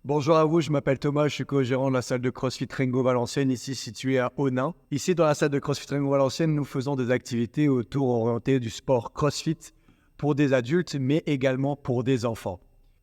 Bonjour à vous, je m'appelle Thomas, je suis co-gérant de la salle de CrossFit Rengo Valenciennes, ici située à Onin. Ici, dans la salle de CrossFit Rengo Valenciennes, nous faisons des activités autour orientées du sport CrossFit pour des adultes, mais également pour des enfants.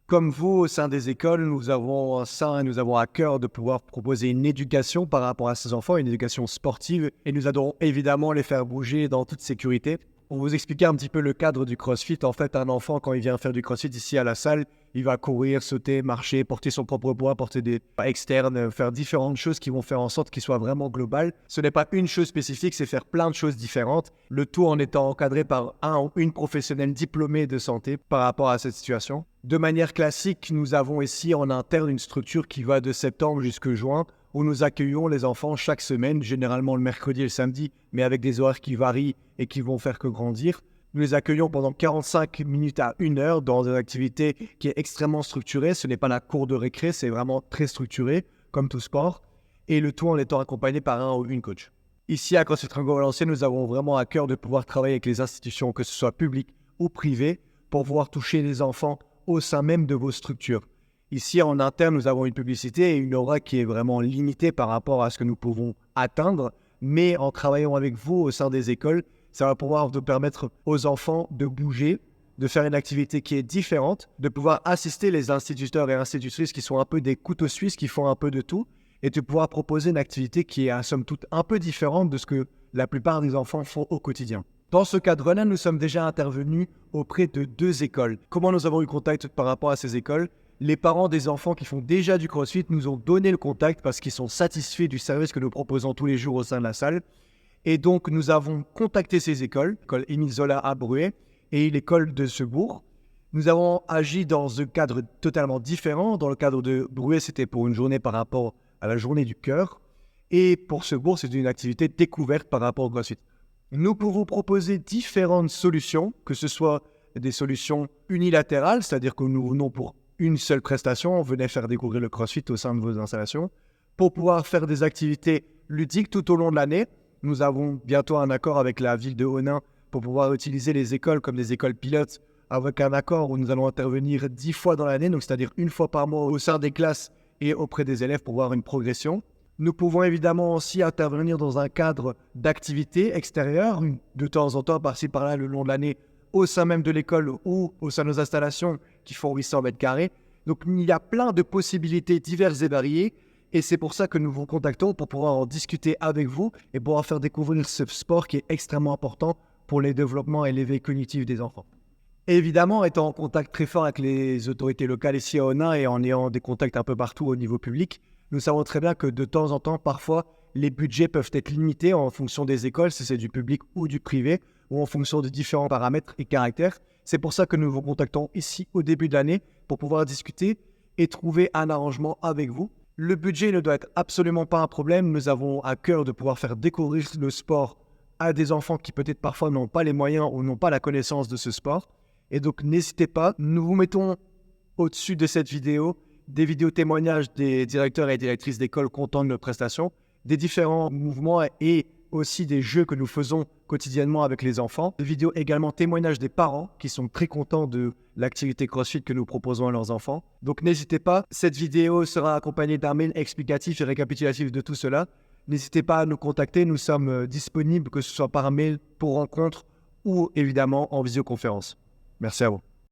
Comme vous, au sein des écoles, nous avons à cœur de pouvoir proposer une éducation par rapport à ces enfants, une éducation sportive, et nous adorons évidemment les faire bouger dans toute sécurité. Pour vous expliquer un petit peu le cadre du CrossFit, en fait, un enfant, quand il vient faire du CrossFit ici à la salle, il va courir, sauter, marcher, porter son propre poids, porter des poids externes, faire différentes choses qui vont faire en sorte qu'il soit vraiment global. Ce n'est pas une chose spécifique, c'est faire plein de choses différentes, le tout en étant encadré par un ou une professionnelle diplômée de santé par rapport à cette situation. De manière classique, nous avons ici en interne une structure qui va de septembre jusqu'à juin, où nous accueillons les enfants chaque semaine, généralement le mercredi et le samedi, mais avec des horaires qui varient et qui vont faire que grandir. Nous les accueillons pendant 45 minutes à 1 heure dans une activité qui est extrêmement structurée. Ce n'est pas la cour de récré, c'est vraiment très structuré, comme tout sport, et le tout en étant accompagné par un ou une coach. Ici, à CrossFit Rengo Valenciennes, nous avons vraiment à cœur de pouvoir travailler avec les institutions, que ce soit publiques ou privées, pour pouvoir toucher les enfants au sein même de vos structures. Ici, en interne, nous avons une publicité et une aura qui est vraiment limitée par rapport à ce que nous pouvons atteindre. Mais en travaillant avec vous au sein des écoles, ça va pouvoir nous permettre aux enfants de bouger, de faire une activité qui est différente, de pouvoir assister les instituteurs et institutrices qui sont un peu des couteaux suisses, qui font un peu de tout, et de pouvoir proposer une activité qui est à somme toute un peu différente de ce que la plupart des enfants font au quotidien. Dans ce cadre-là, nous sommes déjà intervenus auprès de 2 écoles. Comment nous avons eu contact par rapport à ces écoles ? Les parents des enfants qui font déjà du CrossFit nous ont donné le contact parce qu'ils sont satisfaits du service que nous proposons tous les jours au sein de la salle. Et donc, nous avons contacté ces écoles, l'école Émile Zola à Bruay et l'école de Sebourg. Nous avons agi dans un cadre totalement différent. Dans le cadre de Bruay, c'était pour une journée par rapport à la journée du cœur. Et pour Sebourg, c'est une activité découverte par rapport au CrossFit. Nous pouvons proposer différentes solutions, que ce soit des solutions unilatérales, c'est-à-dire que nous venons pour une seule prestation, on venait faire découvrir le CrossFit au sein de vos installations. Pour pouvoir faire des activités ludiques tout au long de l'année, nous avons bientôt un accord avec la ville de Onin pour pouvoir utiliser les écoles comme des écoles pilotes avec un accord où nous allons intervenir 10 fois dans l'année, donc c'est-à-dire une fois par mois au sein des classes et auprès des élèves pour voir une progression. Nous pouvons évidemment aussi intervenir dans un cadre d'activité extérieure, de temps en temps, par-ci par-là, le long de l'année, au sein même de l'école ou au sein de nos installations qui font 800 mètres carrés. Donc, il y a plein de possibilités diverses et variées. Et c'est pour ça que nous vous contactons pour pouvoir en discuter avec vous et pouvoir faire découvrir ce sport qui est extrêmement important pour le développement et l'éveil cognitif des enfants. Évidemment, étant en contact très fort avec les autorités locales ici à Onin et en ayant des contacts un peu partout au niveau public, nous savons très bien que de temps en temps, parfois, les budgets peuvent être limités en fonction des écoles, si c'est du public ou du privé, ou en fonction de différents paramètres et caractères. C'est pour ça que nous vous contactons ici au début de l'année pour pouvoir discuter et trouver un arrangement avec vous. Le budget ne doit être absolument pas un problème. Nous avons à cœur de pouvoir faire découvrir le sport à des enfants qui peut-être parfois n'ont pas les moyens ou n'ont pas la connaissance de ce sport. Et donc, n'hésitez pas, nous vous mettons au-dessus de cette vidéo des vidéos témoignages des directeurs et directrices d'école contents de nos prestations, des différents mouvements et aussi des jeux que nous faisons quotidiennement avec les enfants. Des vidéos également témoignages des parents qui sont très contents de l'activité CrossFit que nous proposons à leurs enfants. Donc n'hésitez pas, cette vidéo sera accompagnée d'un mail explicatif et récapitulatif de tout cela. N'hésitez pas à nous contacter, nous sommes disponibles que ce soit par mail pour rencontre ou évidemment en visioconférence. Merci à vous.